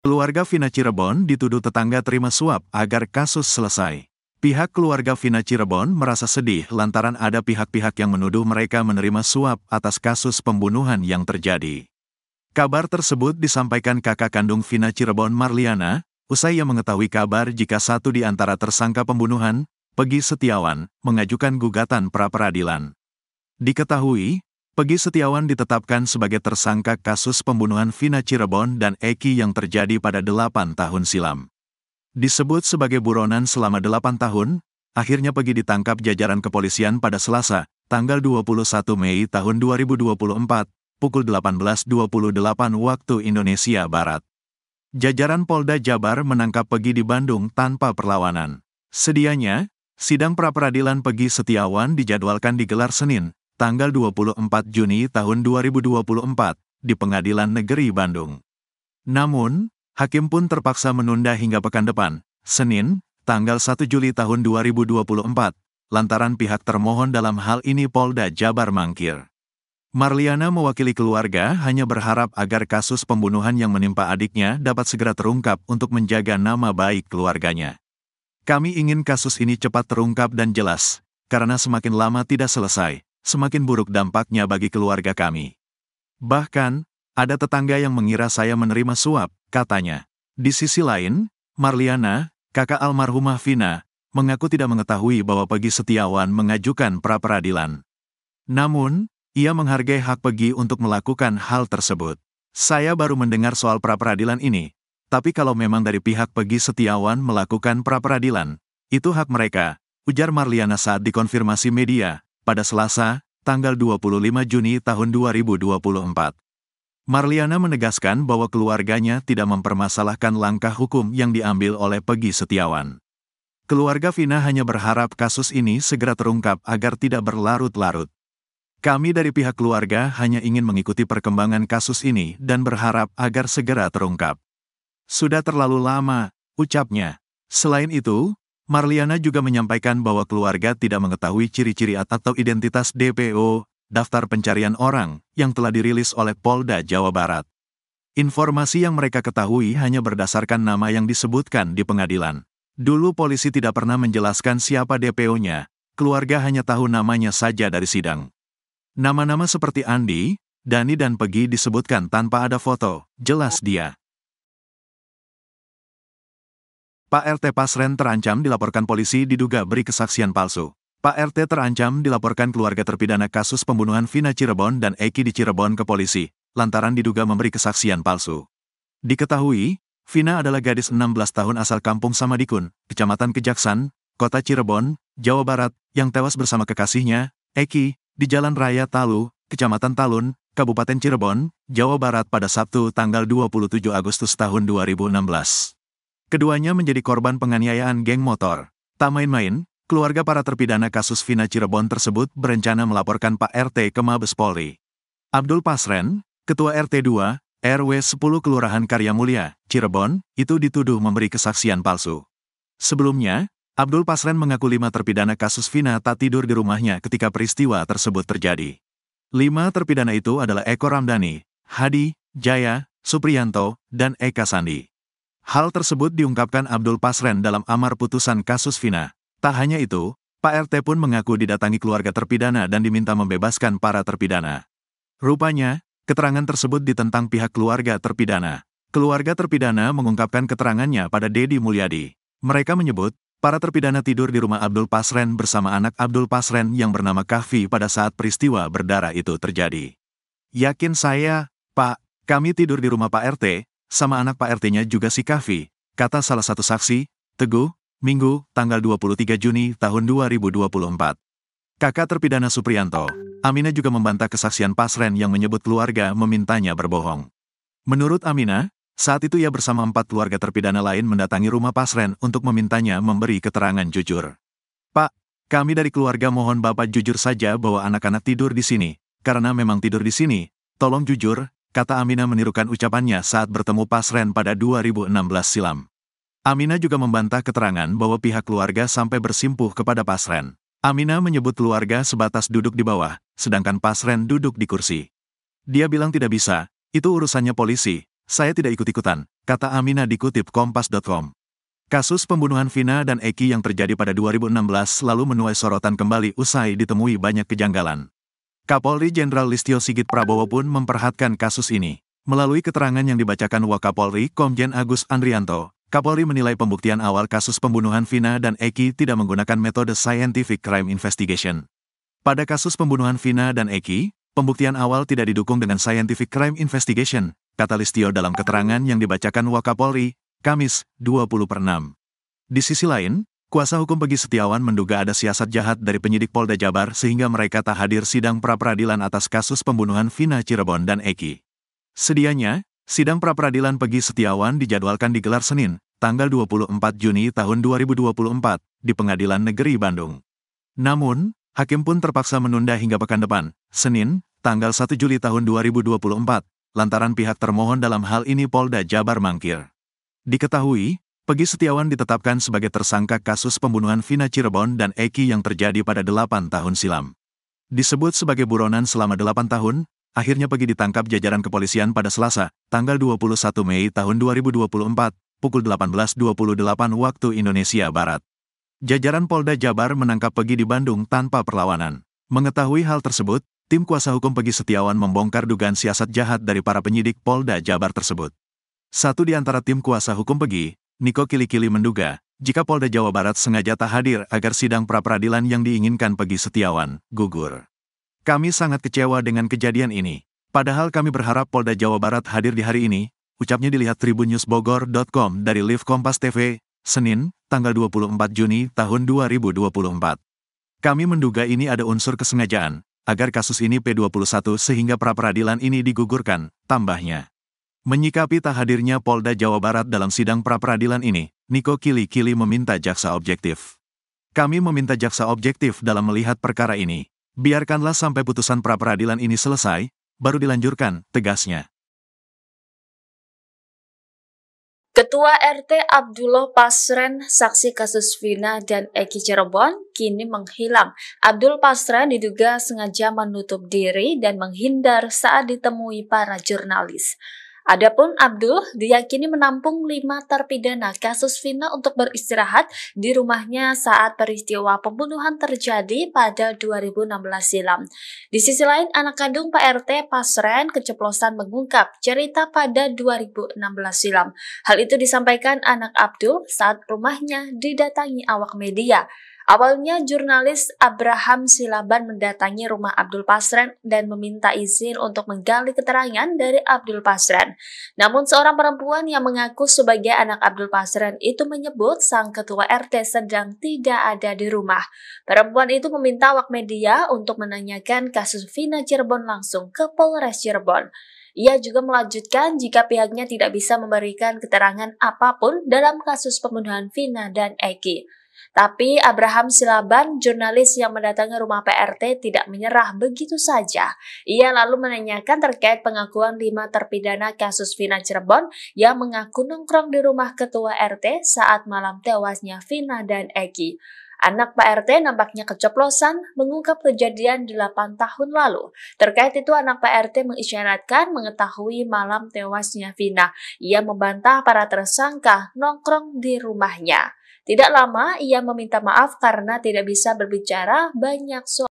Keluarga Vina Cirebon dituduh tetangga terima suap agar kasus selesai. Pihak keluarga Vina Cirebon merasa sedih lantaran ada pihak-pihak yang menuduh mereka menerima suap atas kasus pembunuhan yang terjadi. Kabar tersebut disampaikan kakak kandung Vina Cirebon Marliana, usai ia mengetahui kabar jika satu di antara tersangka pembunuhan, Peggy Setiawan, mengajukan gugatan pra-peradilan. Diketahui, Peggy Setiawan ditetapkan sebagai tersangka kasus pembunuhan Vina Cirebon dan Eki yang terjadi pada 8 tahun silam. Disebut sebagai buronan selama 8 tahun, akhirnya Peggy ditangkap jajaran kepolisian pada Selasa, tanggal 21 Mei tahun 2024, pukul 18.28 waktu Indonesia Barat. Jajaran Polda Jabar menangkap Peggy di Bandung tanpa perlawanan. Sedianya, sidang pra-peradilan Peggy Setiawan dijadwalkan digelar Senin, tanggal 24 Juni tahun 2024, di Pengadilan Negeri Bandung. Namun, hakim pun terpaksa menunda hingga pekan depan, Senin, tanggal 1 Juli tahun 2024, lantaran pihak termohon dalam hal ini Polda Jabar mangkir. Marliana mewakili keluarga hanya berharap agar kasus pembunuhan yang menimpa adiknya dapat segera terungkap untuk menjaga nama baik keluarganya. Kami ingin kasus ini cepat terungkap dan jelas, karena semakin lama tidak selesai, semakin buruk dampaknya bagi keluarga kami. Bahkan, ada tetangga yang mengira saya menerima suap, katanya. Di sisi lain, Marliana, kakak almarhumah Vina, mengaku tidak mengetahui bahwa Peggy Setiawan mengajukan pra-peradilan. Namun, ia menghargai hak Peggy untuk melakukan hal tersebut. Saya baru mendengar soal pra-peradilan ini, tapi kalau memang dari pihak Peggy Setiawan melakukan pra-peradilan, itu hak mereka, ujar Marliana saat dikonfirmasi media, pada Selasa, tanggal 25 Juni tahun 2024. Marliana menegaskan bahwa keluarganya tidak mempermasalahkan langkah hukum yang diambil oleh Peggy Setiawan. Keluarga Vina hanya berharap kasus ini segera terungkap agar tidak berlarut-larut. Kami dari pihak keluarga hanya ingin mengikuti perkembangan kasus ini dan berharap agar segera terungkap. Sudah terlalu lama, ucapnya. Selain itu, Marliana juga menyampaikan bahwa keluarga tidak mengetahui ciri-ciri atau identitas DPO, daftar pencarian orang, yang telah dirilis oleh Polda Jawa Barat. Informasi yang mereka ketahui hanya berdasarkan nama yang disebutkan di pengadilan. Dulu polisi tidak pernah menjelaskan siapa DPO-nya, keluarga hanya tahu namanya saja dari sidang. Nama-nama seperti Andi, Dani dan Peggy disebutkan tanpa ada foto, jelas dia. Pak RT Pasren terancam dilaporkan polisi diduga beri kesaksian palsu. Pak RT terancam dilaporkan keluarga terpidana kasus pembunuhan Vina Cirebon dan Eki di Cirebon ke polisi, lantaran diduga memberi kesaksian palsu. Diketahui, Vina adalah gadis 16 tahun asal Kampung Samadikun, Kecamatan Kejaksan, Kota Cirebon, Jawa Barat, yang tewas bersama kekasihnya, Eki, di Jalan Raya Talu, Kecamatan Talun, Kabupaten Cirebon, Jawa Barat pada Sabtu tanggal 27 Agustus tahun 2016. Keduanya menjadi korban penganiayaan geng motor. Tak main-main, keluarga para terpidana kasus Vina Cirebon tersebut berencana melaporkan Pak RT ke Mabes Polri. Abdul Pasren, Ketua RT 2, RW 10 Kelurahan Karya Mulia, Cirebon, itu dituduh memberi kesaksian palsu. Sebelumnya, Abdul Pasren mengaku 5 terpidana kasus Vina tak tidur di rumahnya ketika peristiwa tersebut terjadi. 5 terpidana itu adalah Eko Ramdhani, Hadi, Jaya, Supriyanto, dan Eka Sandi. Hal tersebut diungkapkan Abdul Pasren dalam amar putusan kasus Vina. Tak hanya itu, Pak RT pun mengaku didatangi keluarga terpidana dan diminta membebaskan para terpidana. Rupanya, keterangan tersebut ditentang pihak keluarga terpidana. Keluarga terpidana mengungkapkan keterangannya pada Dedi Mulyadi. Mereka menyebut, para terpidana tidur di rumah Abdul Pasren bersama anak Abdul Pasren yang bernama Kahfi pada saat peristiwa berdarah itu terjadi. Yakin saya, Pak, kami tidur di rumah Pak RT, sama anak Pak RT-nya juga si Kahfi, kata salah satu saksi, Teguh, Minggu, tanggal 23 Juni tahun 2024. Kakak terpidana Supriyanto, Aminah juga membantah kesaksian Pasren yang menyebut keluarga memintanya berbohong. Menurut Aminah, saat itu ia bersama 4 keluarga terpidana lain mendatangi rumah Pasren untuk memintanya memberi keterangan jujur. Pak, kami dari keluarga mohon Bapak jujur saja bahwa anak-anak tidur di sini, karena memang tidur di sini, tolong jujur, kata Aminah menirukan ucapannya saat bertemu Pasren pada 2016 silam. Aminah juga membantah keterangan bahwa pihak keluarga sampai bersimpuh kepada Pasren. Aminah menyebut keluarga sebatas duduk di bawah, sedangkan Pasren duduk di kursi. Dia bilang tidak bisa, itu urusannya polisi, saya tidak ikut-ikutan, kata Aminah dikutip Kompas.com. Kasus pembunuhan Vina dan Eki yang terjadi pada 2016 lalu menuai sorotan kembali usai ditemui banyak kejanggalan. Kapolri Jenderal Listio Sigit Prabowo pun memperhatikan kasus ini. Melalui keterangan yang dibacakan Wakapolri Komjen Agus Andrianto, Kapolri menilai pembuktian awal kasus pembunuhan Vina dan Eki tidak menggunakan metode scientific crime investigation. Pada kasus pembunuhan Vina dan Eki, pembuktian awal tidak didukung dengan scientific crime investigation, kata Listio dalam keterangan yang dibacakan Wakapolri, Kamis, 20/6. Di sisi lain, kuasa hukum Peggy Setiawan menduga ada siasat jahat dari penyidik Polda Jabar sehingga mereka tak hadir sidang pra-peradilan atas kasus pembunuhan Vina Cirebon dan Eki. Sedianya, sidang pra-peradilan Peggy Setiawan dijadwalkan digelar Senin, tanggal 24 Juni tahun 2024, di Pengadilan Negeri Bandung. Namun, hakim pun terpaksa menunda hingga pekan depan, Senin, tanggal 1 Juli tahun 2024, lantaran pihak termohon dalam hal ini Polda Jabar mangkir. Diketahui, Peggy Setiawan ditetapkan sebagai tersangka kasus pembunuhan Vina Cirebon dan Eki yang terjadi pada 8 tahun silam. Disebut sebagai buronan selama 8 tahun, akhirnya Peggy ditangkap jajaran kepolisian pada Selasa, tanggal 21 Mei tahun 2024, pukul 18.28 waktu Indonesia Barat. Jajaran Polda Jabar menangkap Peggy di Bandung tanpa perlawanan. Mengetahui hal tersebut, tim kuasa hukum Peggy Setiawan membongkar dugaan siasat jahat dari para penyidik Polda Jabar tersebut. Satu di antara tim kuasa hukum Peggy, Niko Kili-Kili menduga, jika Polda Jawa Barat sengaja tak hadir agar sidang pra-peradilan yang diinginkan Peggy Setiawan gugur. Kami sangat kecewa dengan kejadian ini. Padahal kami berharap Polda Jawa Barat hadir di hari ini, ucapnya dilihat tribunnewsbogor.com dari Live Kompas TV, Senin, tanggal 24 Juni tahun 2024. Kami menduga ini ada unsur kesengajaan, agar kasus ini P21 sehingga pra-peradilan ini digugurkan, tambahnya. Menyikapi tak hadirnya Polda Jawa Barat dalam sidang pra-peradilan ini, Niko Kili-Kili meminta jaksa objektif. Kami meminta jaksa objektif dalam melihat perkara ini. Biarkanlah sampai putusan pra-peradilan ini selesai, baru dilanjutkan, tegasnya. Ketua RT Abdullah Pasren, saksi kasus Vina dan Eki Cirebon, kini menghilang. Abdul Pasren diduga sengaja menutup diri dan menghindar saat ditemui para jurnalis. Adapun Abdul diyakini menampung 5 terpidana kasus Vina untuk beristirahat di rumahnya saat peristiwa pembunuhan terjadi pada 2016 silam. Di sisi lain, anak kandung Pak RT Pasren keceplosan mengungkap cerita pada 2016 silam. Hal itu disampaikan anak Abdul saat rumahnya didatangi awak media. Awalnya jurnalis Abraham Silaban mendatangi rumah Abdul Pasren dan meminta izin untuk menggali keterangan dari Abdul Pasren. Namun seorang perempuan yang mengaku sebagai anak Abdul Pasren itu menyebut sang ketua RT sedang tidak ada di rumah. Perempuan itu meminta awak media untuk menanyakan kasus Vina Cirebon langsung ke Polres Cirebon. Ia juga melanjutkan jika pihaknya tidak bisa memberikan keterangan apapun dalam kasus pembunuhan Vina dan Eki. Tapi Abraham Silaban, jurnalis yang mendatangi rumah PRT, tidak menyerah begitu saja. Ia lalu menanyakan terkait pengakuan 5 terpidana kasus Vina Cirebon yang mengaku nongkrong di rumah ketua RT saat malam tewasnya Vina dan Eki. Anak Pak RT nampaknya keceplosan mengungkap kejadian 8 tahun lalu. Terkait itu, anak Pak RT mengisyaratkan mengetahui malam tewasnya Vina. Ia membantah para tersangka nongkrong di rumahnya. Tidak lama, ia meminta maaf karena tidak bisa berbicara banyak soal